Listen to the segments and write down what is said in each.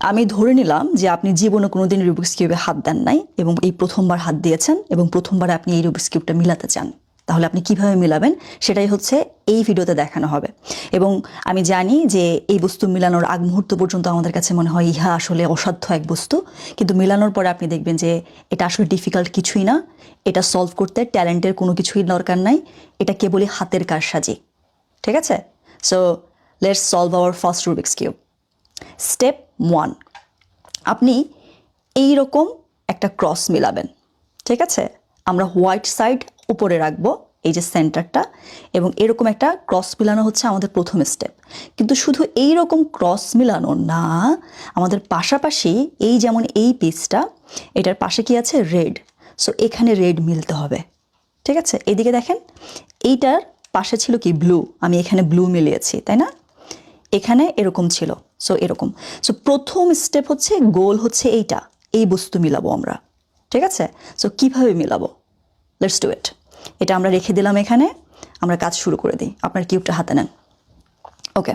আমি ধরে নিলাম যে আপনি জীবনে কোনোদিন রুবিক্স কিউবে হাত দেন নাই এবং এই প্রথমবার হাত দিয়েছেন এবং প্রথমবার আপনি এই রুবিক্স কিউবটা মিলাতে চান। তাহলে আপনি কিভাবে মিলাবেন সেটাই হচ্ছে এই ভিডিওতে দেখানো হবে। এবং আমি জানি যে এই বস্তু মিলানোর আগ মুহূর্ত পর্যন্ত আমাদের কাছে মনে হয় ইহা আসলে অসাধ্য এক বস্তু, কিন্তু মিলানোর পরে আপনি দেখবেন যে এটা আসলে ডিফিকাল্ট কিছুই না। এটা সলভ করতে ট্যালেন্টের কোনো কিছুই দরকার নাই, এটা কেবলই হাতের কারসাজি। ঠিক আছে? So let's solve our first Rubik's cube. Step 1, আপনি এই রকম একটা ক্রস মিলাবেন। ঠিক আছে? আমরা হোয়াইট সাইড উপরে রাখবো, এই যে সেন্টারটা, এবং এরকম একটা ক্রস মিলানো হচ্ছে আমাদের প্রথম স্টেপ। কিন্তু শুধু এই রকম ক্রস মিলানো না, আমাদের পাশাপাশি এই যেমন এই পিসটা, এটার পাশে কি আছে? রেড। সো এখানে রেড মিলতে হবে। ঠিক আছে? এদিকে দেখেন, এইটার পাশে ছিল কি? ব্লু। আমি এখানে ব্লু মিলিয়েছি, তাই না? এখানে এরকম ছিল, সো এরকম। সো প্রথম স্টেপ হচ্ছে, গোল হচ্ছে এইটা, এই বস্তু মিলাবো আমরা। ঠিক আছে? সো কিভাবে মিলাবো? লেটস ডু ইট। এটা আমরা রেখে দিলাম এখানে, আমরা কাজ শুরু করে দিই। আপনার কিউবটা হাতে নেন। ওকে,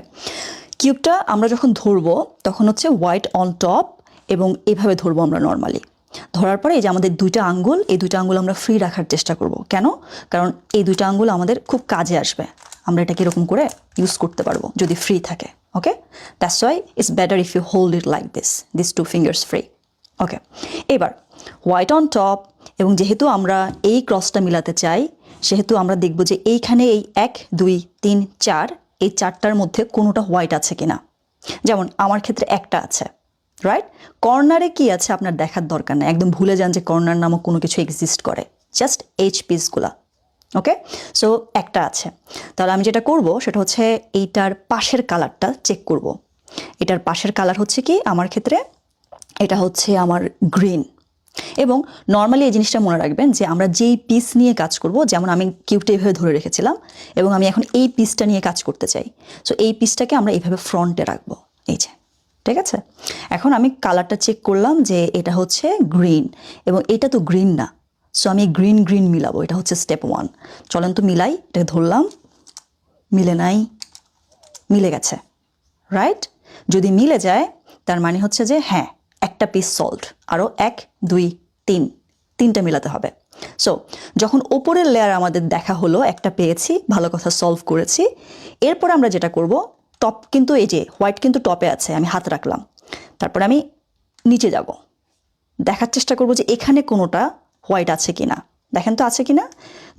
কিউবটা আমরা যখন ধরবো তখন হচ্ছে হোয়াইট অন টপ, এবং এভাবে ধরবো আমরা নর্মালি। ধরার পরে এই যে আমাদের দুইটা আঙ্গুল, এই দুইটা আঙ্গুল আমরা ফ্রি রাখার চেষ্টা করব। কেন? কারণ এই দুইটা আঙ্গুল আমাদের খুব কাজে আসবে। আমরা এটাকে এরকম করে ইউজ করতে পারবো যদি ফ্রি থাকে। Okay, that's why it's better if you hold it like this two fingers free. Okay, এবার হোয়াইট অন টপ, এবং যেহেতু আমরা এই ক্রসটা মিলাতে চাই সেহেতু আমরা দেখব যে এইখানে এই 1 2 3 4, এই 4টার মধ্যে কোনোটা হোয়াইট আছে কিনা। যেমন আমার ক্ষেত্রে একটা আছে, রাইট? কর্নারে কি আছে আপনার দেখার দরকার নেই, একদম ভুলে যান যে কর্নার নামক কোনো কিছু এক্সিস্ট করে, জাস্ট এইচ পিসগুলা। ওকে, সো একটা আছে। তাহলে আমি যেটা করব সেটা হচ্ছে এইটার পাশের কালারটা চেক করব। এটার পাশের কালার হচ্ছে কি আমার ক্ষেত্রে? এটা হচ্ছে আমার গ্রিন। এবং নর্মালি এই জিনিসটা মনে রাখবেন যে আমরা যেই পিস নিয়ে কাজ করব, যেমন আমি কিউবটা এইভাবে ধরে রেখেছিলাম এবং আমি এখন এই পিসটা নিয়ে কাজ করতে চাই, সো এই পিসটাকে আমরা এইভাবে ফ্রন্টে রাখবো, এই যে। ঠিক আছে? এখন আমি কালারটা চেক করলাম যে এটা হচ্ছে গ্রিন, এবং এটা তো গ্রিন না, সো আমি গ্রিন গ্রিন মিলাবো। এটা হচ্ছে স্টেপ 1। চলেন তো মিলাই। এটাকে ধরলাম, মিলে নাই, মিলে গেছে, রাইট? যদি মিলে যায় তার মানে হচ্ছে যে হ্যাঁ, একটা পিস সলভড। আরও 1 2 3, 3টা মিলাতে হবে। সো যখন ওপরের লেয়ার আমাদের দেখা হলো, একটা পেয়েছি, ভালো কথা, সলভ করেছি। এরপর আমরা যেটা করব, টপ কিন্তু এই যে হোয়াইট কিন্তু টপে আছে, আমি হাত রাখলাম। তারপর আমি নিচে যাব, দেখার চেষ্টা করব যে এখানে কোনোটা হোয়াইট আছে কিনা। দেখেন তো আছে কিনা।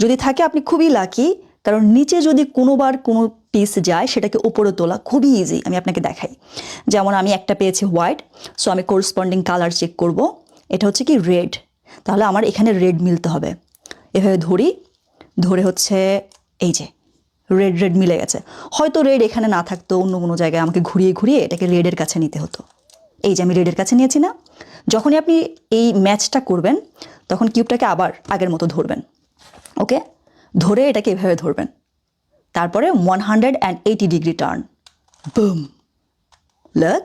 যদি থাকে আপনি খুবই লাকি, কারণ নিচে যদি কোনোবার কোনো পিস যায় সেটাকে উপরে তোলা খুবই ইজি। আমি আপনাকে দেখাই। যেমন আমি একটা পেয়েছি হোয়াইট, সো আমি কোরসপন্ডিং কালার চেক করব। এটা হচ্ছে কি? রেড। তাহলে আমার এখানে রেড মিলতে হবে। এভাবে ধরি, ধরে হচ্ছে এই যে রেড রেড মিলে গেছে। হয়তো রেড এখানে না থাকতো, অন্য কোনো জায়গায় আমাকে ঘুরিয়ে ঘুরিয়ে এটাকে রেডের কাছে নিতে হতো। এই যে আমি রেডের কাছে নিয়েছি না। যখনই আপনি এই ম্যাচটা করবেন তখন কিউবটাকে আবার আগের মতো ধরবেন। ওকে, ধরে এটাকে এভাবে ধরবেন, তারপরে 180 ডিগ্রি টার্ন, বুম, লক,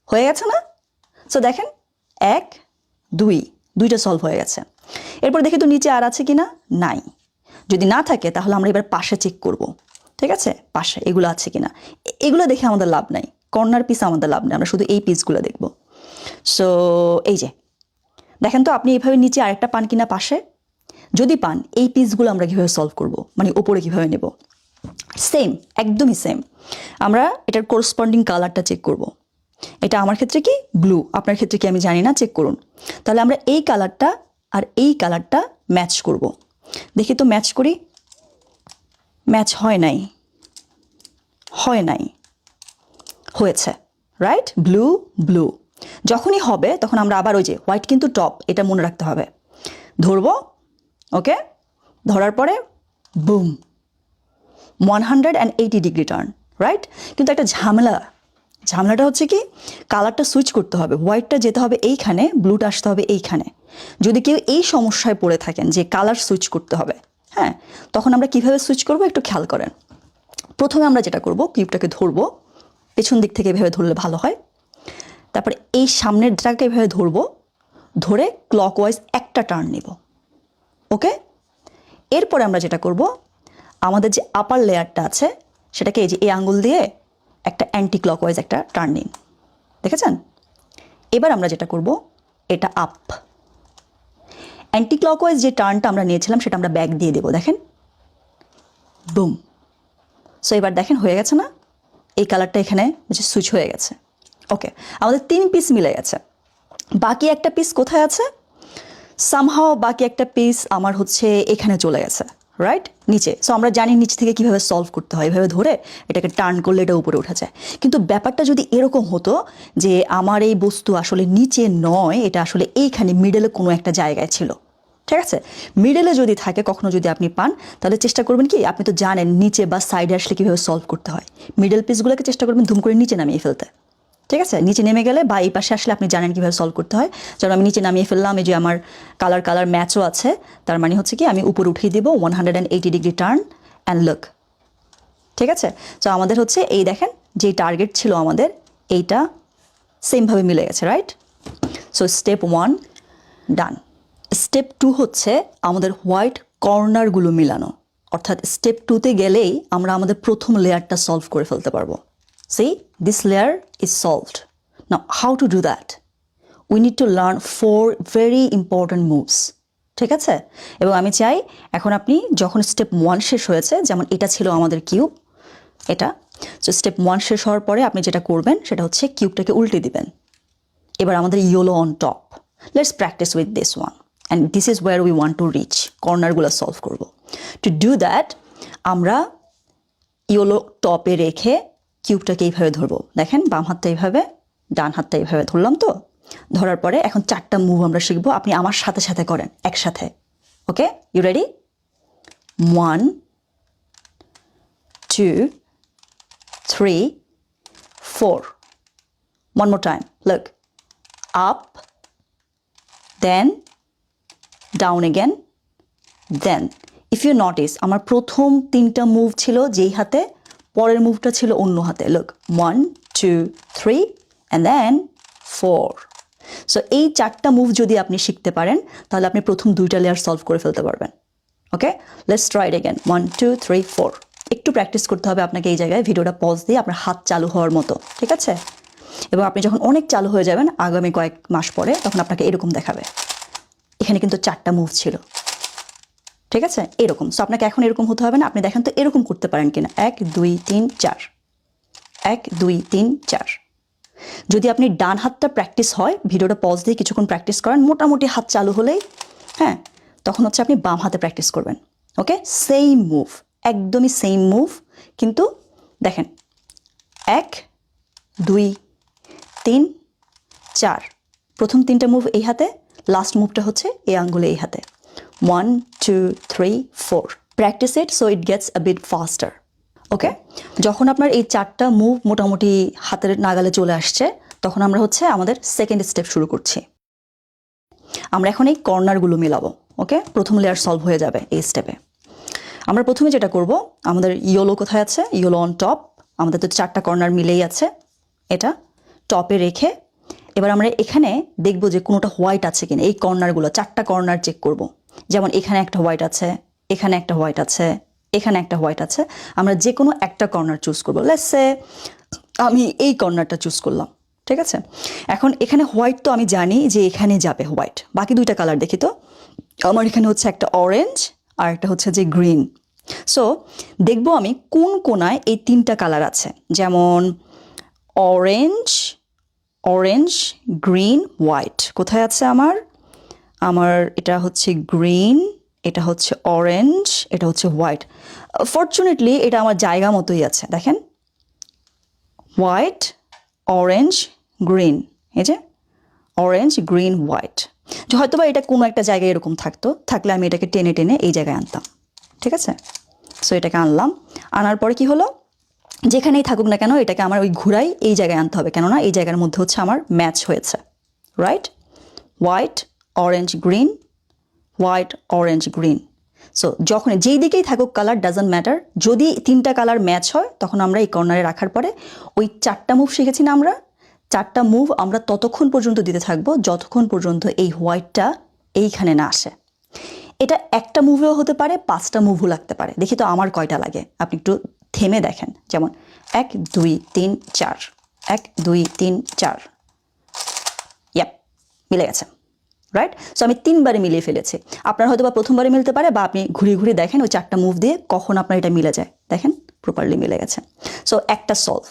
হয়ে গেছে না? সো দেখেন 1 2, দুইটা সলভ হয়ে গেছে। এরপর দেখি তো নিচে আর আছে কিনা। নাই। যদি না থাকে তাহলে আমরা এবার পাশে চেক করব। ঠিক আছে? পাশে এগুলো আছে কিনা। এগুলো দেখে আমাদের লাভ নাই, কর্নার পিস আমাদের লাভ নেই, আমরা শুধু এই পিসগুলো দেখব। সো এই যে দেখেন তো আপনি এইভাবে নিচে আরেকটা পান কিনা পাশে। যদি পান, এই পিসগুলো আমরা কীভাবে সলভ করব, মানে ওপরে কীভাবে নেব। সেম, একদমই সেম। আমরা এটার কোরসপন্ডিং কালারটা চেক করব। এটা আমার ক্ষেত্রে কি? ব্লু। আপনার ক্ষেত্রে কি আমি জানি না, চেক করুন। তাহলে আমরা এই কালারটা আর এই কালারটা ম্যাচ করব। দেখি তো ম্যাচ করি। ম্যাচ হয় নাই, হয় নাই, হয়েছে, রাইট? Blue blue. যখনই হবে তখন আমরা আবার ওই যে হোয়াইট কিন্তু টপ, এটা মনে রাখতে হবে। ধরবো, ওকে, ধরার পরে বুম, 180 ডিগ্রি টার্ন, রাইট? কিন্তু একটা ঝামেলাটা হচ্ছে কি? কালারটা সুইচ করতে হবে। হোয়াইটটা যেতে হবে এইখানে, ব্লুটা আসতে হবে এইখানে। যদি কেউ এই সমস্যায় পড়ে থাকেন যে কালার সুইচ করতে হবে, হ্যাঁ, তখন আমরা কিভাবে সুইচ করব একটু খেয়াল করেন। প্রথমে আমরা যেটা করব, কিউবটাকে ধরবো, পেছন দিক থেকে এভাবে ধরলে ভালো হয়। তারপরে এই সামনের দিকটাকে এভাবে ধরবো, ধরে ক্লকওয়াইজ একটা টার্ন নেব। ওকে, এরপরে আমরা যেটা করব, আমাদের যে আপার লেয়ারটা আছে সেটাকে এই যে এই আঙ্গুল দিয়ে একটা অ্যান্টি ক্লকওয়াইজ একটা টার্ন নিন। দেখেছেন? এবার আমরা যেটা করব, এটা আপ। অ্যান্টি ক্লকওয়াইজ যে টার্নটা আমরা নিয়েছিলাম সেটা আমরা ব্যাক দিয়ে দেবো, দেখেন, বুম। সো এবার দেখেন হয়ে গেছে না, এই কালারটা এখানে সুইচ হয়ে গেছে। ওকে, আমাদের 3 পিস মিলে গেছে। বাকি একটা পিস কোথায় আছে? সামহাও বাকি একটা পিস আমার হচ্ছে এখানে চলে গেছে, রাইট, নিচে। সো আমরা জানি নিচ থেকে কিভাবে সলভ করতে হয়, এভাবে ধরে এটাকে টার্ন করলে এটা উপরে উঠে যায়। কিন্তু ব্যাপারটা যদি এরকম হতো যে আমার এই বস্তু আসলে নিচে নয়, এটা আসলে এইখানে মিডলে কোনো একটা জায়গায় ছিল, ঠিক আছে? মিডলে যদি থাকে, কখনো যদি আপনি পান, তাহলে চেষ্টা করবেন কি, আপনি তো জানেন নিচে বা সাইডে আসলে কীভাবে সলভ করতে হয়, মিডল পিসগুলোকে চেষ্টা করবেন ধুম করে নিচে নামিয়ে ফেলতে, ঠিক আছে? নিচে নেমে গেলে বা এই পাশে আসলে আপনি জানেন কীভাবে সলভ করতে হয়। যেমন আমি নিচে নামিয়ে ফেললাম, এই যে আমার কালার ম্যাচও আছে, তার মানে হচ্ছে কি আমি উপরে উঠিয়ে দেবো 180 ডিগ্রি টার্ন অ্যান্ড লুক, ঠিক আছে? তো আমাদের হচ্ছে এই দেখেন যে টার্গেট ছিল আমাদের, এইটা সেমভাবে মিলে গেছে, রাইট? সো স্টেপ 1 ডান। স্টেপ 2 হচ্ছে আমাদের হোয়াইট কর্নারগুলো মিলানো, অর্থাৎ স্টেপ 2তে গেলেই আমরা আমাদের প্রথম লেয়ারটা সলভ করে ফেলতে পারবো। See, this layer is solved. Now, how to do that? We need to learn 4 very important moves. ঠিক আছে? এবং আমি চাই এখন আপনি যখন স্টেপ 1 শেষ হয়েছে, যেমন এটা ছিল আমাদের কিউব, এটা, সো স্টেপ 1 শেষ হওয়ার পরে আপনি যেটা করবেন সেটা হচ্ছে কিউবটাকে উল্টে দিবেন। এবার আমাদের yellow on top. Let's practice with this one. And this is where we want to reach. কর্নারগুলো সলভ করব। To do that, আমরা ইয়েলো টপে রেখে কিউবটাকে এইভাবে ধরবো, দেখেন, বাম হাতটা এইভাবে, ডান হাতটা এইভাবে ধরলাম। তো ধরার পরে এখন 4টা মুভ আমরা শিখবো, আপনি আমার সাথে সাথে করেন একসাথে। ওকে, you ready? 1 2 3 4. One more time, look, up, then down again, then. If you notice, আমার প্রথম 3টা মুভ ছিল যেই হাতে, পরের মুভটা ছিল অন্য হাতে। Look, 1 2 3 and then 4. সো এই 4টা মুভ যদি আপনি শিখতে পারেন তাহলে আপনি প্রথম 2টা লেয়ার সলভ করে ফেলতে পারবেন। ওকে, লেটস ট্রাই ইট अगेन। 1 2 3 4। একটু প্র্যাকটিস করতে হবে আপনাকে এই জায়গায়, ভিডিওটা পজ দিয়ে আপনার হাত চালু হওয়ার মতো, ঠিক আছে? এবং আপনি যখন অনেক চালু হয়ে যাবেন আগামী কয়েক মাস পরে, তখন আপনাকে এরকম দেখাবে। এখানে কিন্তু 4টা মুভ ছিল, ঠিক আছে? এরকম। সো আপনাকে এখন এরকম হতে হবে না, আপনি দেখেন তো এরকম করতে পারেন কিনা। 1 2 3 4, 1 2 3 4। যদি আপনি ডান হাতটা প্র্যাকটিস হয়, ভিডিওটা পজ দিয়ে কিছুক্ষণ প্র্যাকটিস করেন, মোটামুটি হাত চালু হলেই, হ্যাঁ, তখন হচ্ছে আপনি বাম হাতে প্র্যাকটিস করবেন। ওকে, সেম মুভ, একদমই সেম মুভ, কিন্তু দেখেন 1 2 3 4। প্রথম 3টা মুভ এই হাতে, লাস্ট মুভটা হচ্ছে এই আঙ্গুলে এই হাতে। 1 2 3 4. Practice it so it gets a bit faster. ওকে, যখন আপনার এই 4টা মুভ মোটামুটি হাতের নাগালে চলে আসছে, তখন আমরা হচ্ছে আমাদের সেকেন্ড স্টেপ শুরু করছি। আমরা এখন এই কর্নারগুলো মিলাবো। ওকে, প্রথম লেয়ার সলভ হয়ে যাবে এই স্টেপে। আমরা প্রথমে যেটা করব, আমাদের ইয়েলো কোথায় আছে? Yellow on top. আমাদের তো 4টা কর্নার মিলেই আছে, এটা টপে রেখে এবার আমরা এখানে দেখব যে কোনোটা হোয়াইট আছে কিনা। এই কর্নারগুলো 4টা কর্নার চেক করব। যেমন এখানে একটা হোয়াইট আছে, এখানে একটা হোয়াইট আছে, এখানে একটা হোয়াইট আছে। আমরা যে কোনো একটা কর্নার চুজ করবো। লেটস সে আমি এই কর্নারটা চুজ করলাম, ঠিক আছে? এখন এখানে হোয়াইট তো আমি জানি যে এখানে যাবে হোয়াইট। বাকি 2টা কালার দেখি তো। আমার এখানে হচ্ছে একটা অরেঞ্জ আর একটা হচ্ছে যে গ্রিন। সো দেখব আমি কোন কোনায় এই 3টা কালার আছে। যেমন অরেঞ্জ, অরেঞ্জ, গ্রিন, হোয়াইট কোথায় আছে আমার? আমার এটা হচ্ছে গ্রিন, এটা হচ্ছে অরেঞ্জ, এটা হচ্ছে হোয়াইট। ফরচুনেটলি এটা আমার জায়গা মতোই আছে, দেখেন, হোয়াইট, অরেঞ্জ, গ্রিন, এই যে অরেঞ্জ, গ্রিন, হোয়াইট। যে হয়তো বা এটা কোনো একটা জায়গায় এরকম থাকলে আমি এটাকে টেনে টেনে এই জায়গায় আনতাম, ঠিক আছে? সো এটাকে আনলাম, আনার পরে কি হলো, যেখানেই থাকুক না কেন এটাকে আমার ওই ঘুরাই এই জায়গায় আনতে হবে, কেননা এই জায়গার মধ্যে হচ্ছে আমার ম্যাচ হয়েছে, right? White, orange, green, white, orange, green. So যখন যেই দিকেই থাকুক কালার ডাজন্ট ম্যাটার, যদি 3টা কালার ম্যাচ হয় তখন আমরা এই কর্নারে রাখার পরে ওই 4টা মুভ শিখেছি না আমরা, 4টা মুভ আমরা ততক্ষণ পর্যন্ত দিতে থাকবো যতক্ষণ পর্যন্ত এই হোয়াইটটা এইখানে না আসে। এটা একটা মুভেও হতে পারে, 5টা মুভও লাগতে পারে। দেখি তো আমার কয়টা লাগে, আপনি একটু থেমে দেখেন। যেমন 1 2 3 4, 1 2 3 4, মিলে গেছে, রাইট? সো আমি 3বারে মিলিয়ে ফেলেছি। আপনার হয়তো বা প্রথমবারে মিলতে পারে, বা আপনি ঘুরিয়ে ঘুরিয়ে দেখেন ওই 4টা মুভ দিয়ে কখন আপনার এটা মিলে যায়। দেখেন প্রপারলি মিলে গেছে। সো একটা সলভ।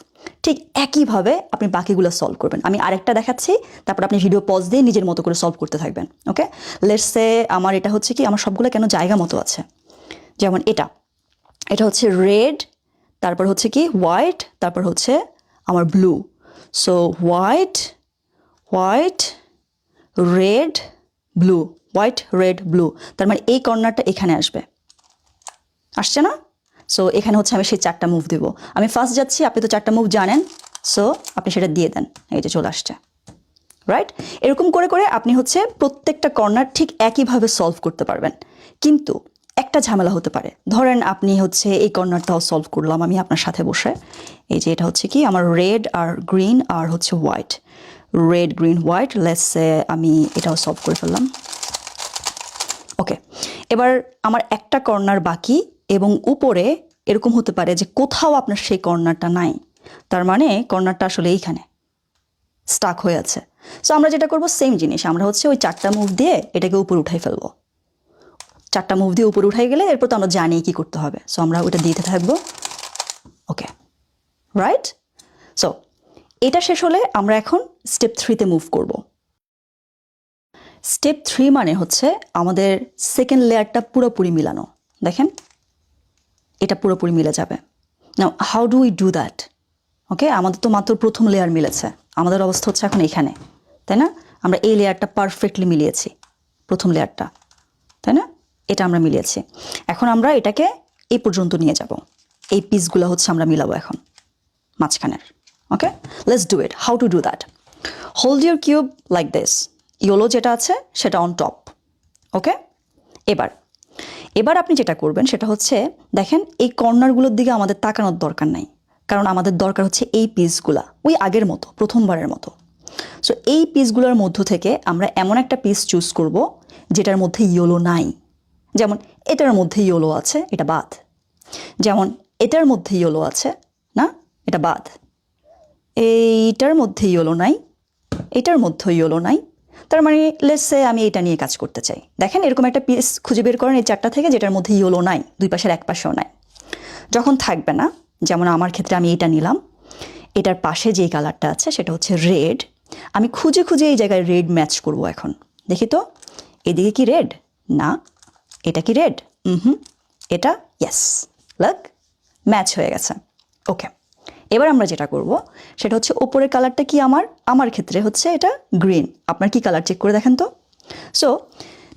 ঠিক একইভাবে আপনি বাকিগুলো সলভ করবেন। আমি আরেকটা দেখাচ্ছি, তারপর আপনি ভিডিও পজ দিয়ে নিজের মতো করে সলভ করতে থাকবেন। ওকে, লেটস সে আমার এটা হচ্ছে কি, আমার সবগুলো কেন জায়গা মতো আছে। যেমন এটা হচ্ছে রেড, তারপর হচ্ছে কি হোয়াইট, তারপর হচ্ছে আমার blue. So white, red, blue, white, red, blue. তার মানে এই কর্নারটা এখানে আসছে না? সো এখানে হচ্ছে আমি সেই 4টা মুভ দেবো। আমি ফার্স্ট যাচ্ছি, আপনি তো 4টা মুভ জানেন, সো আপনি সেটা দিয়ে দেন, এই যে চলে আসছে, রাইট? এরকম করে করে আপনি হচ্ছে প্রত্যেকটা কর্নার ঠিক একইভাবে সলভ করতে পারবেন। কিন্তু একটা ঝামেলা হতে পারে, ধরেন আপনি হচ্ছে এই কর্নারটাও সলভ করলাম আমি আপনার সাথে বসে। এই যে এটা হচ্ছে কি আমার রেড আর গ্রিন আর হচ্ছে white, red green white, let's say আমি এটাও সলভ করে ফেললাম। ওকে, এবার আমার একটা কর্নার বাকি, এবং উপরে এরকম হতে পারে যে কোথাও আপনার সেই কর্নারটা নাই, তার মানে কর্নারটা আসলে এইখানে স্টাক হয়ে আছে। সো আমরা যেটা করব সেম জিনিস, আমরা হচ্ছে ওই 4টা মুভ দিয়ে এটাকে উপরে উঠাই ফেলবো। 4টা মুভ দিয়ে উপরে উঠাই গেলে এরপর তো আমরা জানি কি করতে হবে। সো আমরা ওইটা দিতে থাকবো। ওকে, রাইট? সো এটা শেষ হলে আমরা এখন স্টেপ 3তে মুভ করব। স্টেপ 3 মানে হচ্ছে আমাদের সেকেন্ড লেয়ারটা পুরোপুরি মিলানো। দেখেন এটা পুরোপুরি মিলে যাবে। Now how do we do that? Okay, আমাদের তো মাত্র প্রথম লেয়ার মিলেছে, আমাদের অবস্থা হচ্ছে এখন এখানে, তাই না? আমরা এই লেয়ারটা পারফেক্টলি মিলিয়েছি, প্রথম লেয়ারটা, তাই না? এটা আমরা মিলিয়েছি। এখন আমরা এটাকে এই পর্যন্ত নিয়ে যাব, এই পিসগুলো হচ্ছে আমরা মিলাবো এখন মাঝখানের। Okay, let's do it. How to do that? Hold your cube like this, yellow যেটা আছে সেটা অন টপ। ওকে, এবার আপনি যেটা করবেন সেটা হচ্ছে, দেখেন এই কর্নারগুলোর দিকে আমাদের তাকানোর দরকার নাই, কারণ আমাদের দরকার হচ্ছে এই পিসগুলা, ওই আগের মতো, প্রথমবারের মতো। সো এই পিসগুলোর মধ্য থেকে আমরা এমন একটা পিস চুজ করব যেটার মধ্যে ইয়েলো নাই। যেমন এটার মধ্যে ইয়েলো আছে, এটা বাদ। যেমন এটার মধ্যে ইয়েলো আছে না, এটা বাদ। এইটার মধ্যে ইয়েলো নাই, এটার মধ্যে ইয়েলো নাই। তার মানে লেটস সে আমি এটা নিয়ে কাজ করতে চাই। দেখেন এরকম একটা পিস খুঁজে বের করেন এই 4টা থেকে যেটার মধ্যে ইয়েলো নাই, দুই পাশের এক পাশেও নাই। যখন থাকবে না, যেমন আমার ক্ষেত্রে আমি এটা নিলাম, এটার পাশে যেই কালারটা আছে সেটা হচ্ছে রেড। আমি খুঁজে খুঁজে এই জায়গায় রেড ম্যাচ করব। এখন দেখি তো এদিকে কি রেড, না এটা কি রেড, এটা ইয়েস, লাগ ম্যাচ হয়ে গেছে। ওকে, এবার আমরা যেটা করব সেটা হচ্ছে ওপরের কালারটা কি, আমার ক্ষেত্রে হচ্ছে এটা গ্রিন। আপনার কি কালার চেক করে দেখেন তো। সো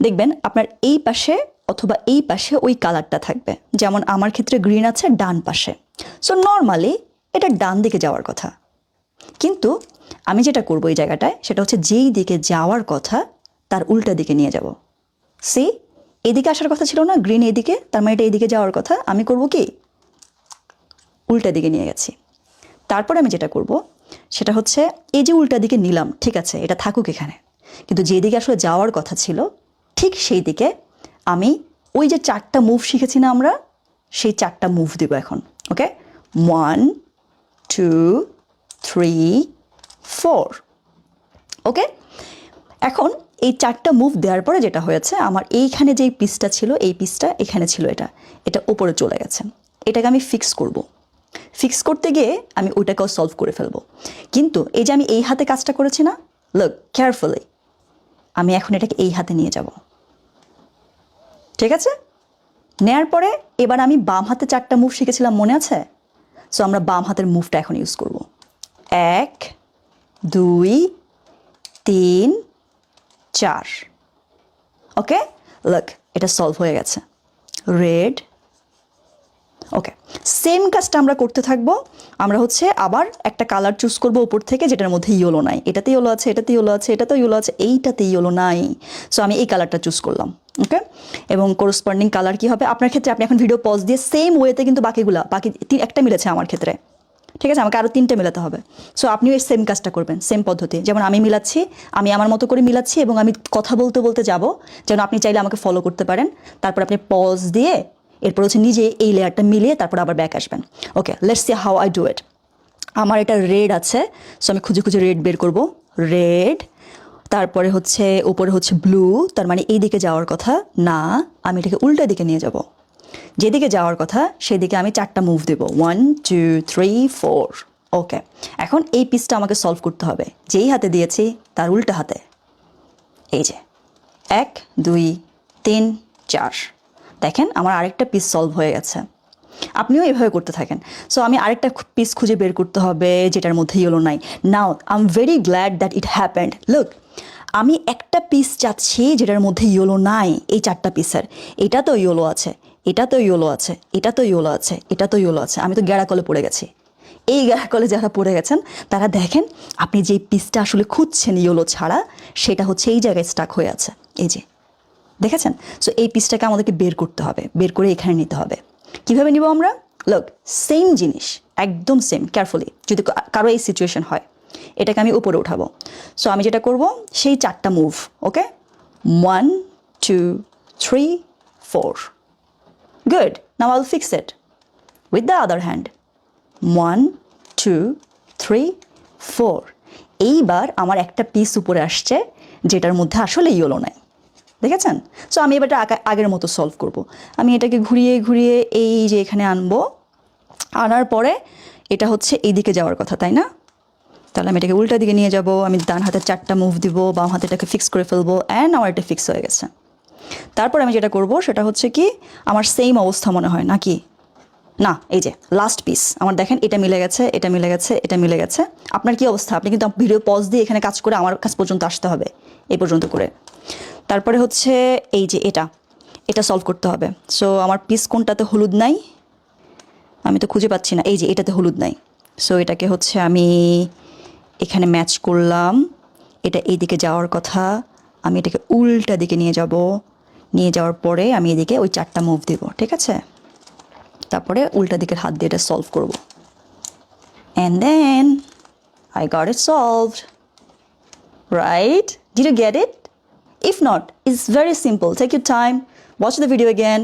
দেখবেন আপনার এই পাশে অথবা এই পাশে ওই কালারটা থাকবে। যেমন আমার ক্ষেত্রে গ্রিন আছে ডান পাশে, সো নর্মালি এটা ডান দিকে যাওয়ার কথা। কিন্তু আমি যেটা করব এই জায়গাটায় সেটা হচ্ছে যেই দিকে যাওয়ার কথা তার উল্টা দিকে নিয়ে যাব। সি, এদিকে আসার কথা ছিল না, গ্রিন এদিকে, তার মানে এটা এদিকে যাওয়ার কথা, আমি করব কি উল্টা দিকে নিয়ে গেছি। তারপরে আমি যেটা করব সেটা হচ্ছে এই যে উল্টা দিকে নিলাম, ঠিক আছে এটা থাকুক এখানে, কিন্তু যেদিকে আসলে যাওয়ার কথা ছিল ঠিক সেই দিকে আমি ওই যে 4টা মুভ শিখেছি না আমরা, সেই 4টা মুভ দিব এখন। ওকে, 1 2 3 4। ওকে, এখন এই 4টা মুভ দেওয়ার পরে যেটা হয়েছে, আমার এইখানে যেই পিসটা ছিল এই পিসটা এখানে ছিল, এটা ওপরে চলে গেছে। এটাকে আমি ফিক্স করব। ফিক্স করতে গিয়ে আমি ওইটাকেও সলভ করে ফেলবো। কিন্তু এই যে আমি এই হাতে কাজটা করেছি না, লুক কেয়ারফুলি, আমি এখন এটাকে এই হাতে নিয়ে যাব। ঠিক আছে, নেয়ার পরে এবার আমি বাম হাতে 4টা মুভ শিখেছিলাম, মনে আছে? সো আমরা বাম হাতের মুভটা এখন ইউজ করব। 1 2 3 4। ওকে, লুক এটা সলভ হয়ে গেছে, রেড। ওকে, সেম কাজটা আমরা করতে থাকবো। আমরা হচ্ছে আবার একটা কালার চুজ করবো উপর থেকে যেটার মধ্যে ইয়েলো নাই। এটাতে ইয়েলো আছে, এটাতে ইয়েলো আছে, এটাতেও ইয়েলো আছে, এইটাতে ইয়েলো নাই। সো আমি এই কালারটা চুজ করলাম। ওকে, এবং করসপন্ডিং কালার কি হবে আপনার ক্ষেত্রে, আপনি এখন ভিডিও পজ দিয়ে সেম ওয়েতে কিন্তু বাকি একটা মিলেছে আমার ক্ষেত্রে, ঠিক আছে? আমাকে আরও 3টে মেলাতে হবে। সো আপনিও এই সেম কাজটা করবেন, সেম পদ্ধতি। যেমন আমি মিলাচ্ছি, আমি আমার মতো করে মিলাচ্ছি এবং আমি কথা বলতে বলতে যাব, যেন আপনি চাইলে আমাকে ফলো করতে পারেন। তারপর আপনি পজ দিয়ে এরপর হচ্ছে নিজে এই লেয়ারটা মিলিয়ে তারপর আবার ব্যাক আসবেন। Okay, let's see how I do it. আমার এটা রেড আছে, সো আমি খুঁজে খুঁজে রেড বের করব, রেড। তারপরে হচ্ছে উপরে হচ্ছে ব্লু, তার মানে এই দিকে যাওয়ার কথা না, আমি এটাকে উল্টা দিকে নিয়ে যাব। যেদিকে যাওয়ার কথা সেদিকে আমি 4টা মুভ দেব, 1 2 3 4। ওকে, এখন এই পিসটা আমাকে সলভ করতে হবে। যেই হাতে দিয়েছি তার উল্টা হাতে, এই যে 1 2 3 4। দেখেন আমার আরেকটা পিস সলভ হয়ে গেছে। আপনিও এইভাবে করতে থাকেন। সো আমি আরেকটা পিস খুঁজে বের করতে হবে যেটার মধ্যে ইয়েলো নাই। Now I am very glad that it happened. Look, আমি একটা পিস চাচ্ছি যেটার মধ্যে ইয়েলো নাই, এই 4টা পিসের। এটা তো ইয়েলো আছে, এটা তো ইয়েলো আছে, এটা তো ইয়েলো আছে, এটা তো ইয়েলো আছে। আমি তো গ্যাড়াকলে পড়ে গেছি। এই গ্যাড়াকলে যারা পড়ে গেছেন তারা দেখেন আপনি যে পিসটা আসলে খুঁজছেন ইয়েলো ছাড়া, সেটা হচ্ছে এই জায়গায় স্টাক হয়ে আছে। এই যে দেখেছেন? সো এই পিসটাকে আমাদেরকে বের করতে হবে, বের করে এখানে নিতে হবে। কিভাবে নিব আমরা? লুক, সেম জিনিস, একদম সেম। কেয়ারফুলি, যদি কারো এই সিচুয়েশন হয়, এটাকে আমি উপরে উঠাবো। সো আমি যেটা করব, সেই 4টা মুভ। ওকে, 1 2 3 4। গুড, নাও আইল fix it with the other hand. 1 2 3 4। এইবার আমার একটা পিস উপরে আসছে যেটার মধ্যে আসলে ইয়েলো নাই। দেখেছেন? সো আমি এবারটা আগের মতো সলভ করব। আমি এটাকে ঘুরিয়ে ঘুরিয়ে এই যে এখানে আনবো। আনার পরে এটা হচ্ছে এই দিকে যাওয়ার কথা, তাই না? তাহলে আমি এটাকে উল্টা দিকে নিয়ে যাব। আমি ডান হাতে 4টা মুভ দিব, বাম হাতে এটাকে ফিক্স করে ফেলবো, অ্যান্ড আমার এটা ফিক্স হয়ে গেছে। তারপর আমি যেটা করব সেটা হচ্ছে কি, আমার সেম অবস্থা মনে হয় নাকি? না, এই যে লাস্ট পিস আমার দেখেন, এটা মিলে গেছে, এটা মিলে গেছে, এটা মিলে গেছে। আপনার কি অবস্থা? আপনি কিন্তু ভিডিও পজ দিয়ে এখানে কাজ করে আমার কাছ পর্যন্ত আসতে হবে, এই পর্যন্ত করে। তারপরে হচ্ছে এই যে এটা সলভ করতে হবে। সো আমার পিস কোনটাতে হলুদ নাই আমি তো খুঁজে পাচ্ছি না। এই যে এটাতে হলুদ নাই। সো এটাকে হচ্ছে আমি এখানে ম্যাচ করলাম। এটা এই দিকে যাওয়ার কথা, আমি এটাকে উল্টা দিকে নিয়ে যাব। নিয়ে যাওয়ার পরে আমি এদিকে ওই 4টা মুভ দিব, ঠিক আছে? তারপরে উল্টা দিকের হাত দিয়ে এটা সলভ করব। And then I got it solved, right? Did you get it? If not, it's very simple. Take your time, watch the video again,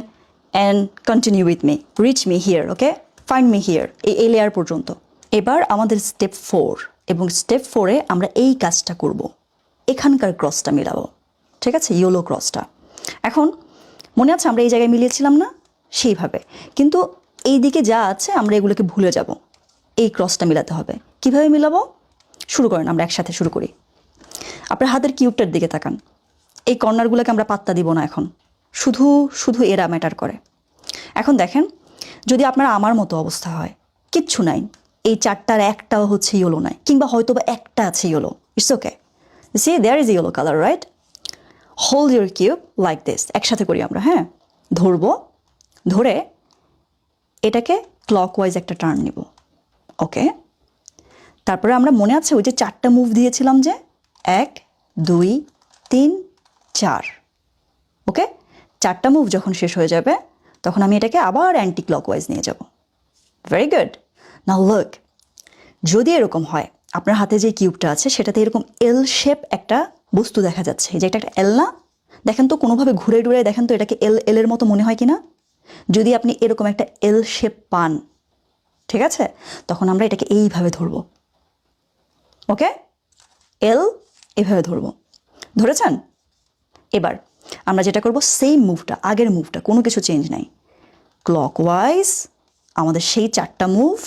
and continue with me. Reach me here, okay? Find me here. এই layer পর্যন্ত। এবার আমাদের step 4, এবং step 4-এ আমরা এই কাজটা করব। এখানকার ক্রসটা মিলাবো, ঠিক আছে? ইয়েলো ক্রসটা। এখন মনে আছে আমরা এই জায়গায় মিলিয়েছিলাম না? সেইভাবে। কিন্তু এই দিকে যা আছে আমরা এগুলোকে ভুলে যাব। এই ক্রসটা মিলাতে হবে। কিভাবে মিলাবো? শুরু করেন, আমরা একসাথে শুরু করি। আপনার হাতের কিউবটার দিকে তাকান। এই কর্নারগুলোকে আমরা পাত্তা দিব না এখন, শুধু শুধু এরা ম্যাটার করে। এখন দেখেন, যদি আপনার আমার মতো অবস্থা হয়, কিচ্ছু নাই, এই 4টার একটাও হচ্ছে ইয়েলো নাই, কিংবা হয়তো বা একটা আছে yellow, it's okay. See there is yellow colour, right? Hold your cube like this. একসাথে করি আমরা, হ্যাঁ? ধরবো, ধরে এটাকে ক্লকওয়াইজ একটা টার্ন নিব। ওকে, তারপরে আমরা মনে আছে ওই যে 4টা মুভ দিয়েছিলাম, যে 1 2 3 4। ওকে, 4টা মুভ যখন শেষ হয়ে যাবে তখন আমি এটাকে আবার অ্যান্টি ক্লকওয়াইজ নিয়ে যাব। Very good. নাও লুক, যদি এরকম হয় আপনার হাতে যে কিউবটা আছে সেটাতে এরকম এল শেপ একটা বস্তু দেখা যাচ্ছে, যে একটা এল না? দেখেন তো, কোনোভাবে ঘুরে ঘুরে দেখেন তো এটাকে এলের মতো মনে হয় কি না? যদি আপনি এরকম একটা এল শেপ পান, ঠিক আছে, তখন আমরা এটাকে এইভাবে ধরব। ওকে, এল এভাবে ধরব। ধরেছেন? এবার আমরা যেটা করব, সেম মুভটা, আগের মুভটা, কোনো কিছু চেঞ্জ নাই। ক্লকওয়াইজ আমাদের সেই 4টা মুভ,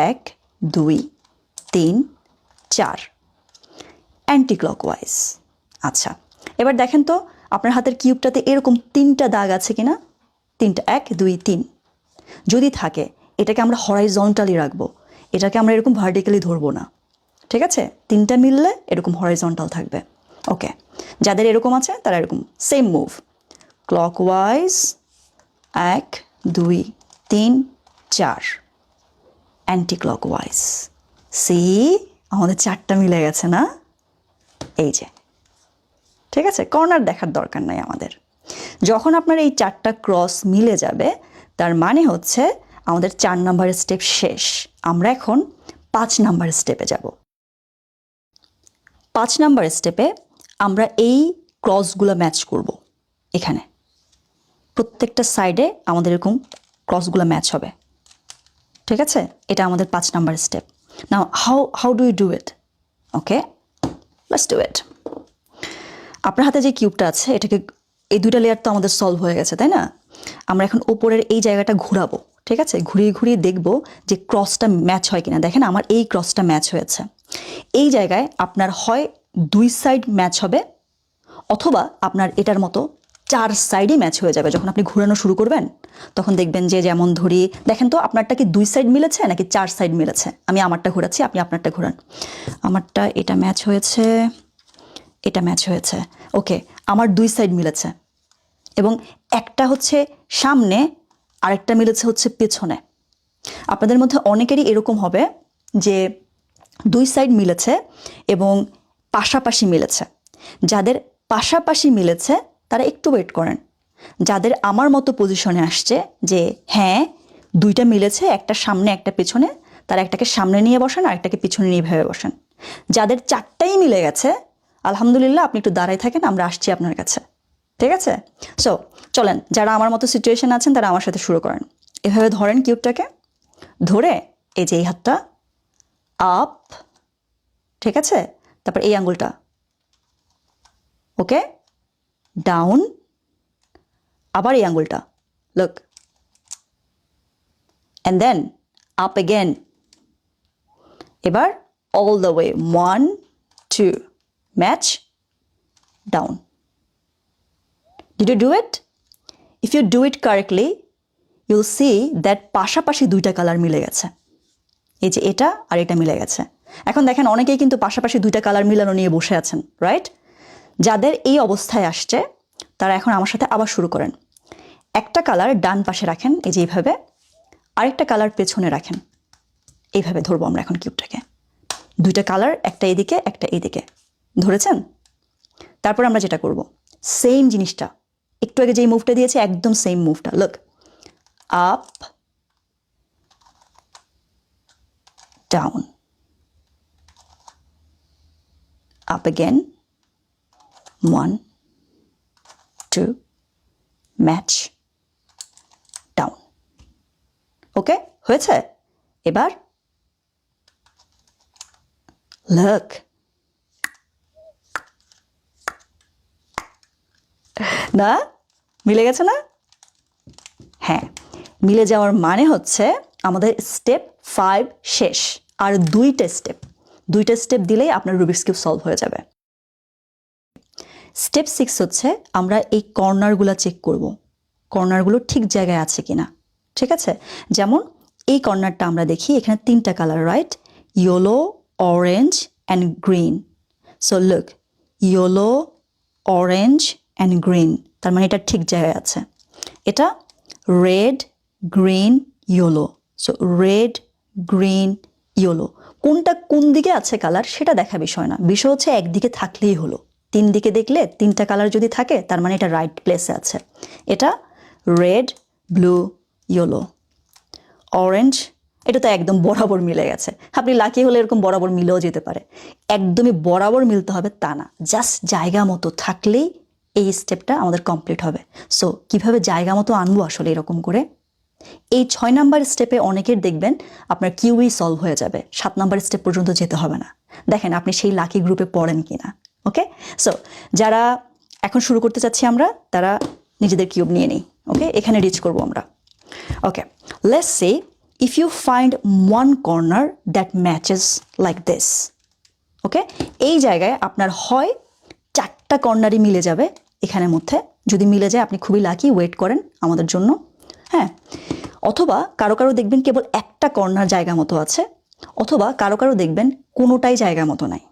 1 2 3 4। Anti clockwise. আচ্ছা, এবার দেখেন তো আপনার হাতের কিউবটাতে এরকম 3টা দাগ আছে কিনা? 3টা, 1 2 3। যদি থাকে এটাকে আমরা হরাইজন্টালি রাখবো, এটাকে আমরা এরকম ভার্টিক্যালি ধরবো না, ঠিক আছে? 3টা মিললে এরকম হরাইজন্টাল থাকবে। ওকে, যাদের এরকম আছে তারা এরকম same move, clockwise 1 2 3 4, anticlockwise. See, আমাদের 4টা মিলে গেছে না? এই যে, ঠিক আছে? কর্নার দেখার দরকার নাই আমাদের। যখন আপনার এই 4টা ক্রস মিলে যাবে তার মানে হচ্ছে আমাদের 4 নম্বরের স্টেপ শেষ। আমরা এখন 5 নম্বরের স্টেপে যাব। 5 নম্বরের স্টেপে আমরা এই ক্রসগুলো ম্যাচ করব। এখানে প্রত্যেকটা সাইডে আমাদের এরকম ক্রসগুলো ম্যাচ হবে, ঠিক আছে? এটা আমাদের 5 নম্বরের step. Now how do you do it? Okay, let's do it. আপনার হাতে যে কিউবটা আছে এটাকে এই দুইটা লেয়ার তো আমাদের সলভ হয়ে গেছে, তাই না? আমরা এখন ওপরের এই জায়গাটা ঘোরাবো, ঠিক আছে? ঘুরিয়ে ঘুরিয়ে দেখবো যে ক্রসটা ম্যাচ হয় কিনা। দেখেন আমার এই ক্রসটা ম্যাচ হয়েছে। এই জায়গায় আপনার হয় দুই সাইড ম্যাচ হবে, অথবা আপনার এটার মতো 4 সাইডই ম্যাচ হয়ে যাবে। যখন আপনি ঘোরানো শুরু করবেন তখন দেখবেন যে, যেমন ধরি, দেখেন তো আপনারটা কি 2 সাইড মিলেছে নাকি 4 সাইড মিলেছে। আমি আমারটা ঘোরাচ্ছি, আপনি আপনারটা ঘোরান। আমারটা এটা ম্যাচ হয়েছে, এটা ম্যাচ হয়েছে। ওকে, আমার 2 সাইড মিলেছে এবং একটা হচ্ছে সামনে, আরেকটা মিলেছে হচ্ছে পেছনে। আপনাদের মধ্যে অনেকেরই এরকম হবে যে 2 সাইড মিলেছে এবং পাশাপাশি মিলেছে। যাদের পাশাপাশি মিলেছে তারা একটু ওয়েট করেন। যাদের আমার মতো পজিশনে আসছে যে হ্যাঁ দুইটা মিলেছে, একটা সামনে একটা পেছনে, তারা একটাকে সামনে নিয়ে বসেন আর একটাকে পিছনে নিয়ে ভেবে বসেন। যাদের 4টাই মিলে গেছে, আলহামদুলিল্লাহ, আপনি একটু দাঁড়ায় থাকেন, আমরা আসছি আপনার কাছে, ঠিক আছে? সো চলেন, যারা আমার মতো সিচুয়েশন আছেন তারা আমার সাথে শুরু করেন। এভাবে ধরেন কিউবটাকে, ধরে এই যে এই হাতটা আপ, ঠিক আছে? তারপর এই আঙ্গুলটা ওকে ডাউন, আবার এই আঙ্গুলটা look, and then up again. এবার all the way 1 2 match down. Did you do it? If you do it correctly, you'll see that পাশাপাশি দুইটা কালার মিলে গেছে। এই যে এটা আর এটা মিলে গেছে। এখন দেখেন অনেকেই কিন্তু পাশাপাশি দুইটা কালার মিলানো নিয়ে বসে আছেন, রাইট? যাদের এই অবস্থায় আসছে তারা এখন আমার সাথে আবার শুরু করেন। একটা কালার ডান পাশে রাখেন, এই যে এইভাবে, আরেকটা কালার পেছনে রাখেন, এইভাবে ধরবো আমরা এখন কিউবটাকে। দুইটা কালার, একটা এদিকে একটা এইদিকে, ধরেছেন? তারপর আমরা যেটা করব, সেম জিনিসটা, একটু আগে যেই মুভটা দিয়েছে একদম সেম মুভটা, look, up down, up again, 1 2 match down. Okay, হয়েছে? এবার লুক, না মিলে গেছে না? হ্যাঁ, মিলে যাওয়ার মানে হচ্ছে আমাদের স্টেপ 5 শেষ, আর দুইটা স্টেপ দিলেই আপনার রুবিক্স কিউব সলভ হয়ে যাবে। স্টেপ 6 হচ্ছে আমরা এই কর্নারগুলো চেক করব, কর্নারগুলো ঠিক জায়গায় আছে কিনা, ঠিক আছে? যেমন এই কর্নারটা আমরা দেখি, এখানে 3টা colour, right? Yellow, orange and green. So look, yellow, orange and green, তার মানে এটা ঠিক জায়গায় আছে। এটা red, green, yellow. So red, green, yellow, কোনটা কোন দিকে আছে কালার সেটা দেখা বিষয় না, বিষয় হচ্ছে একদিকে থাকলেই হলো। 3 দিকে দেখলে 3টা কালার যদি থাকে তার মানে এটা রাইট প্লেসে আছে। এটা রেড, ব্লু, ইয়েলো, অরেঞ্জ, এটা তো একদম বরাবর মিলে গেছে। আপনি লাকি হলে এরকম বরাবর মিলেও যেতে পারে। একদমই বরাবর মিলতে হবে তা না, জাস্ট জায়গা মতো থাকলেই এই স্টেপটা আমাদের কমপ্লিট হবে। সো কিভাবে জায়গা মতো আনবো আসলে এরকম করে? এই 6 নাম্বার স্টেপে অনেকের দেখবেন আপনার কিউই সলভ হয়ে যাবে, 7 নাম্বার স্টেপ পর্যন্ত যেতে হবে না। দেখেন আপনি সেই লাকি গ্রুপে পড়েন কিনা। ওকে, সো যারা এখন শুরু করতে চাচ্ছি আমরা, তারা নিজেদের কিউব নিয়ে নিই। ওকে, এখানে রিচ করব আমরা। Okay, let's say if you find one corner that matches like this. Okay, এই জায়গায় আপনার হয় 4টা কর্নারই মিলে যাবে এখানের মধ্যে। যদি মিলে যায় আপনি খুবই লাকি, ওয়েট করেন আমাদের জন্য, হ্যাঁ। অথবা কারো কারো দেখবেন কেবল একটা কর্নার জায়গা মতো আছে, অথবা কারো কারো দেখবেন কোনোটাই জায়গা মতো নাই।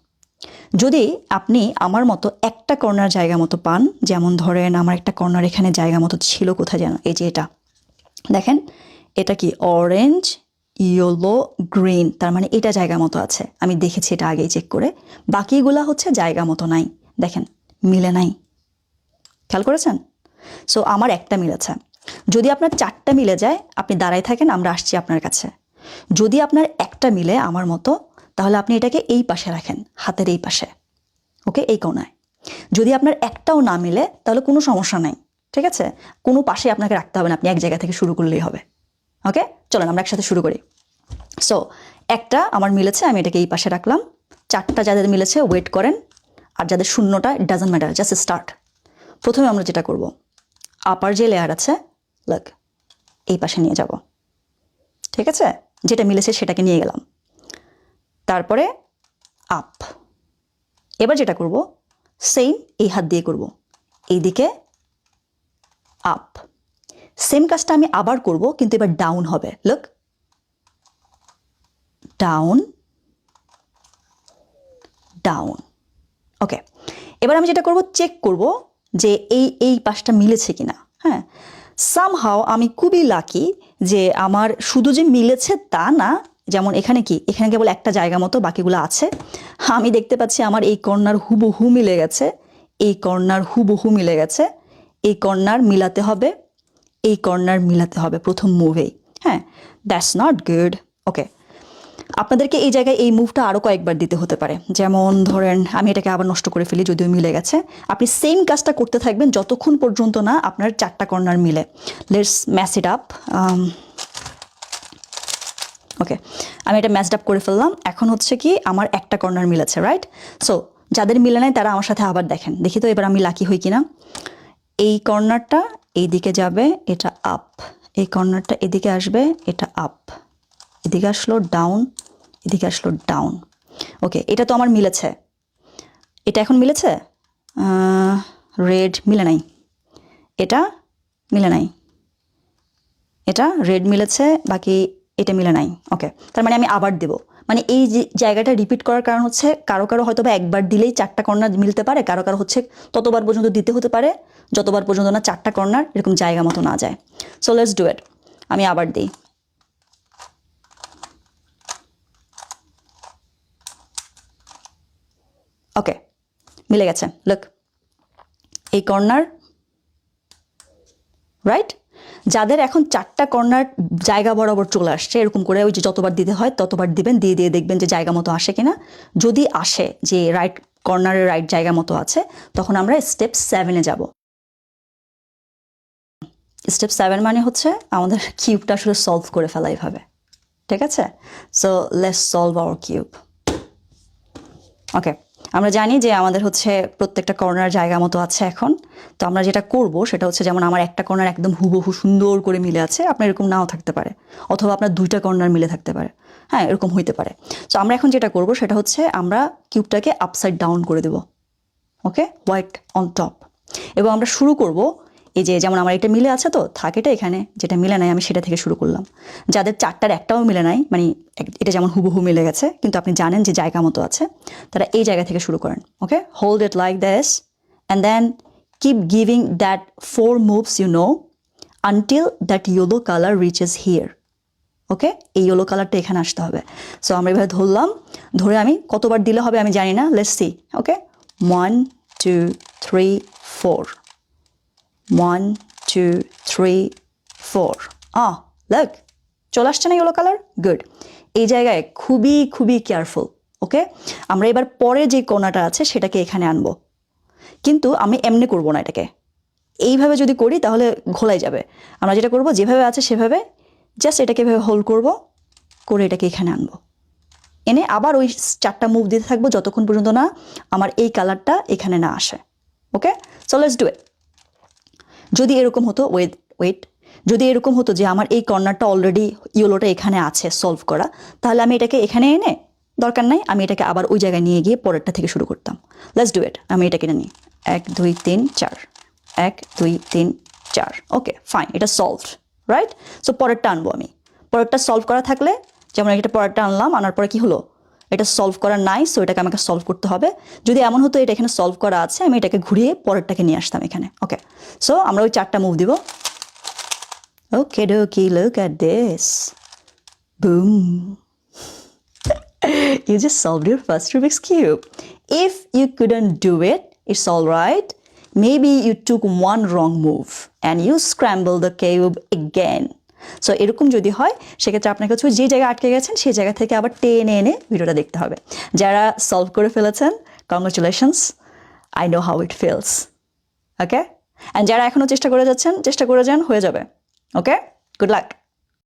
যদি আপনি আমার মতো একটা কর্নার জায়গা মতো পান, যেমন ধরেন আমার একটা কর্নার এখানে জায়গা মতো ছিল, কোথায় যেন, এই যে এটা দেখেন, এটা কি অরেঞ্জ, ইয়েলো, গ্রিন, তার মানে এটা জায়গা মতো আছে, আমি দেখেছি এটা আগেই চেক করে। বাকিগুলা হচ্ছে জায়গা মতো নাই, দেখেন মিলে নাই, খেয়াল করেছেন? সো আমার একটা মিলেছে। যদি আপনার 4টা মিলে যায় আপনি দাঁড়ায় থাকেন, আমরা আসছি আপনার কাছে। যদি আপনার একটা মিলে আমার মতো, তাহলে আপনি এটাকে এই পাশে রাখেন, হাতের এই পাশে, ওকে, এই কোণায়। যদি আপনার একটাও না মিলে তাহলে কোনো সমস্যা নাই, ঠিক আছে? কোনো পাশে আপনাকে রাখতে হবে না, আপনি এক জায়গা থেকে শুরু করলেই হবে। ওকে, চলেন আমরা একসাথে শুরু করি। সো একটা আমার মিলেছে, আমি এটাকে এই পাশে রাখলাম। 4টা যাদের মিলেছে ওয়েট করেন, আর যাদের শূন্যটা it doesn't matter, just start. প্রথমে আমরা যেটা করব, আপার যে লেয়ার আছে লাইক এই পাশে নিয়ে যাব, ঠিক আছে, যেটা মিলেছে সেটাকে নিয়ে গেলাম, তারপরে আপ। এবার যেটা করব সেম এই হাত দিয়ে করব, এইদিকে আপ। সেম কাজটা আমি আবার করব, কিন্তু এবার ডাউন হবে, লুক ডাউন ডাউন। ওকে, এবার আমি যেটা করব চেক করব যে এই পাশটা মিলেছে কিনা। হ্যাঁ, সামহাও আমি খুবই লাকি যে আমার শুধু যে মিলেছে তা না, যেমন এখানে কি, এখানে কেবল একটা জায়গা মতো, বাকিগুলো আছে। আমি দেখতে পাচ্ছি আমার এই কর্নার হুবহু মিলে গেছে, এই কর্নার হুবহু মিলে গেছে, এই কর্নার মিলাতে হবে, এই কর্নার মিলাতে হবে প্রথম মুভেই। হ্যাঁ, দ্যাটস নট গুড। ওকে, আপনাদেরকে এই জায়গায় এই মুভটা আরও কয়েকবার দিতে হতে পারে। যেমন ধরেন আমি এটাকে আবার নষ্ট করে ফেলি, যদিও মিলে গেছে। আপনি সেম কাজটা করতে থাকবেন যতক্ষণ পর্যন্ত না আপনার 4টা কর্নার মিলে। Let's match it up. Okay, আমি এটা ম্যাচড আপ করে ফেললাম। এখন হচ্ছে কি আমার একটা কর্নার মিলেছে, রাইট? সো যাদের মিলে নাই তারা আমার সাথে আবার দেখেন, দেখি তো এবার আমি লাকি হই কিনা। এই কর্নারটা এই দিকে যাবে, এটা আপ। এই কর্নারটা এদিকে আসবে, এটা আপ। এদিকে আসলো ডাউন, এদিকে আসলো ডাউন। ওকে, এটা তো আমার মিলেছে। এটা এখন মিলেছে, রেড মিলে নাই, এটা মিলে নাই, এটা রেড মিলেছে, বাকি এটা মিলে নাই। ওকে, তার মানে আমি আবার দেব। মানে এই যে জায়গাটা রিপিট করার কারণ হচ্ছে কারো কারো হয়তো বা একবার দিলেই 4টা কর্নার মিলতে পারে, কারো কারো হচ্ছে ততবার পর্যন্ত দিতে হতে পারে যতবার পর্যন্ত না 4টা কর্নার এরকম জায়গা মতো না যায়। সো লেটস ডু ইট। আমি আবার দিই। ওকে, মিলে গেছে, লুক এই কর্নার, রাইট? যাদের এখন 4টা কর্নার জায়গা বরাবর চলে আসছে, এরকম করে ওই যে যতবার দিতে হয় ততবার দিবেন, দিয়ে দিয়ে দেখবেন যে জায়গা মতো আসে কিনা। যদি আসে যে রাইট কর্নারের রাইট জায়গা মতো আছে, তখন আমরা স্টেপ 7-এ যাব। স্টেপ 7 মানে হচ্ছে আমাদের কিউবটা আসলে সলভ করে ফেলা এইভাবে, ঠিক আছে? So let's solve our cube. Okay, আমরা জানি যে আমাদের হচ্ছে প্রত্যেকটা কর্নার জায়গা মতো আছে এখন। তো আমরা যেটা করব সেটা হচ্ছে, যেমন আমার একটা কর্নার একদম হুবহু সুন্দর করে মিলে আছে, আপনার এরকম নাও থাকতে পারে, অথবা আপনার 2টা কর্নার মিলে থাকতে পারে। হ্যাঁ, এরকম হইতে পারে। তো আমরা এখন যেটা করব সেটা হচ্ছে আমরা কিউবটাকে আপসাইড ডাউন করে দেব। ওকে, হোয়াইট অন টপ। এবং আমরা শুরু করব এই যে, যেমন আমার এটা মিলে আছে তো থাক এটা এখানে, যেটা মিলে নাই আমি সেটা থেকে শুরু করলাম। যাদের 4টার একটাও মিলে নাই, মানে এটা যেমন হুবহু মিলে গেছে কিন্তু আপনি জানেন যে জায়গা মতো আছে, তারা এই জায়গা থেকে শুরু করেন। Okay, hold it like this and then keep giving that 4 moves until that yellow colour reaches here. Okay, এই ইয়েলো কালারটা এখানে আসতে হবে। সো আমরা এভাবে ধরলাম, ধরে আমি কতবার দিলে হবে আমি জানি না, লেটস সি। ওকে, 1 2 3 4, 1 2 3 4। লুক, চলে আসছে না ইয়েলো কালার? গুড। এই জায়গায় খুবই খুবই কেয়ারফুল। ওকে, আমরা এবার পরে যে কোণাটা আছে সেটাকে এখানে আনবো, কিন্তু আমি এমনি করব না, এটাকে এইভাবে যদি করি তাহলে ঘোলাই যাবে। আমরা যেটা করব, যেভাবে আছে সেভাবে জাস্ট এটাকে এভাবে হোল্ড করব, করে এটাকে এখানে আনবো, এনে আবার ওই 4টা মুভ দিতে থাকবো যতক্ষণ পর্যন্ত না আমার এই কালারটা এখানে না আসে। ওকে, সো লেটস ডু ইট। যদি এরকম হতো, ওয়েট, যদি এরকম হতো যে আমার এই কর্নারটা অলরেডি ইয়েলোটা এখানে আছে সলভ করা, তাহলে আমি এটাকে এখানে এনে দরকার নাই, আমি এটাকে আবার ওই জায়গায় নিয়ে গিয়ে পরেরটা থেকে শুরু করতাম। লেটস ডু ইট। আমি এটা কিনে নিই, 1 2 3 4, 1 2 3 4। ওকে ফাইন, এটা সলভড, রাইট? সো পরেরটা আনবো আমি। পরেরটা সলভ করা থাকলে, যেমন এটা পরেরটা আনলাম, আনার পরে কি হলো, এটা সলভ করা নাই, সো এটাকে আমাকে সলভ করতে হবে। যদি এমন হতো এটা এখানে সলভ করা আছে, আমি এটাকে ঘুরিয়ে পরেরটাকে নিয়ে আসতাম এখানে। ওকে, সো আমরা ওই 4টা মুভ দিব। Okey dokey, look at this, boom. You just solved your first Rubik's Cube. If you couldn't do it, it's all right. Maybe you took one wrong move and you scrambled the cube again. So এরকম যদি হয় সেক্ষেত্রে আপনাকে হচ্ছে যে জায়গায় আটকে গেছেন সেই জায়গা থেকে আবার টেনে এনে ভিডিওটা দেখতে হবে। যারা সলভ করে ফেলেছেন, congratulations, I know how it feels. Okay, and যারা এখনও চেষ্টা করে যাচ্ছেন, চেষ্টা করে যান, হয়ে যাবে। ওকে, গুড লাক।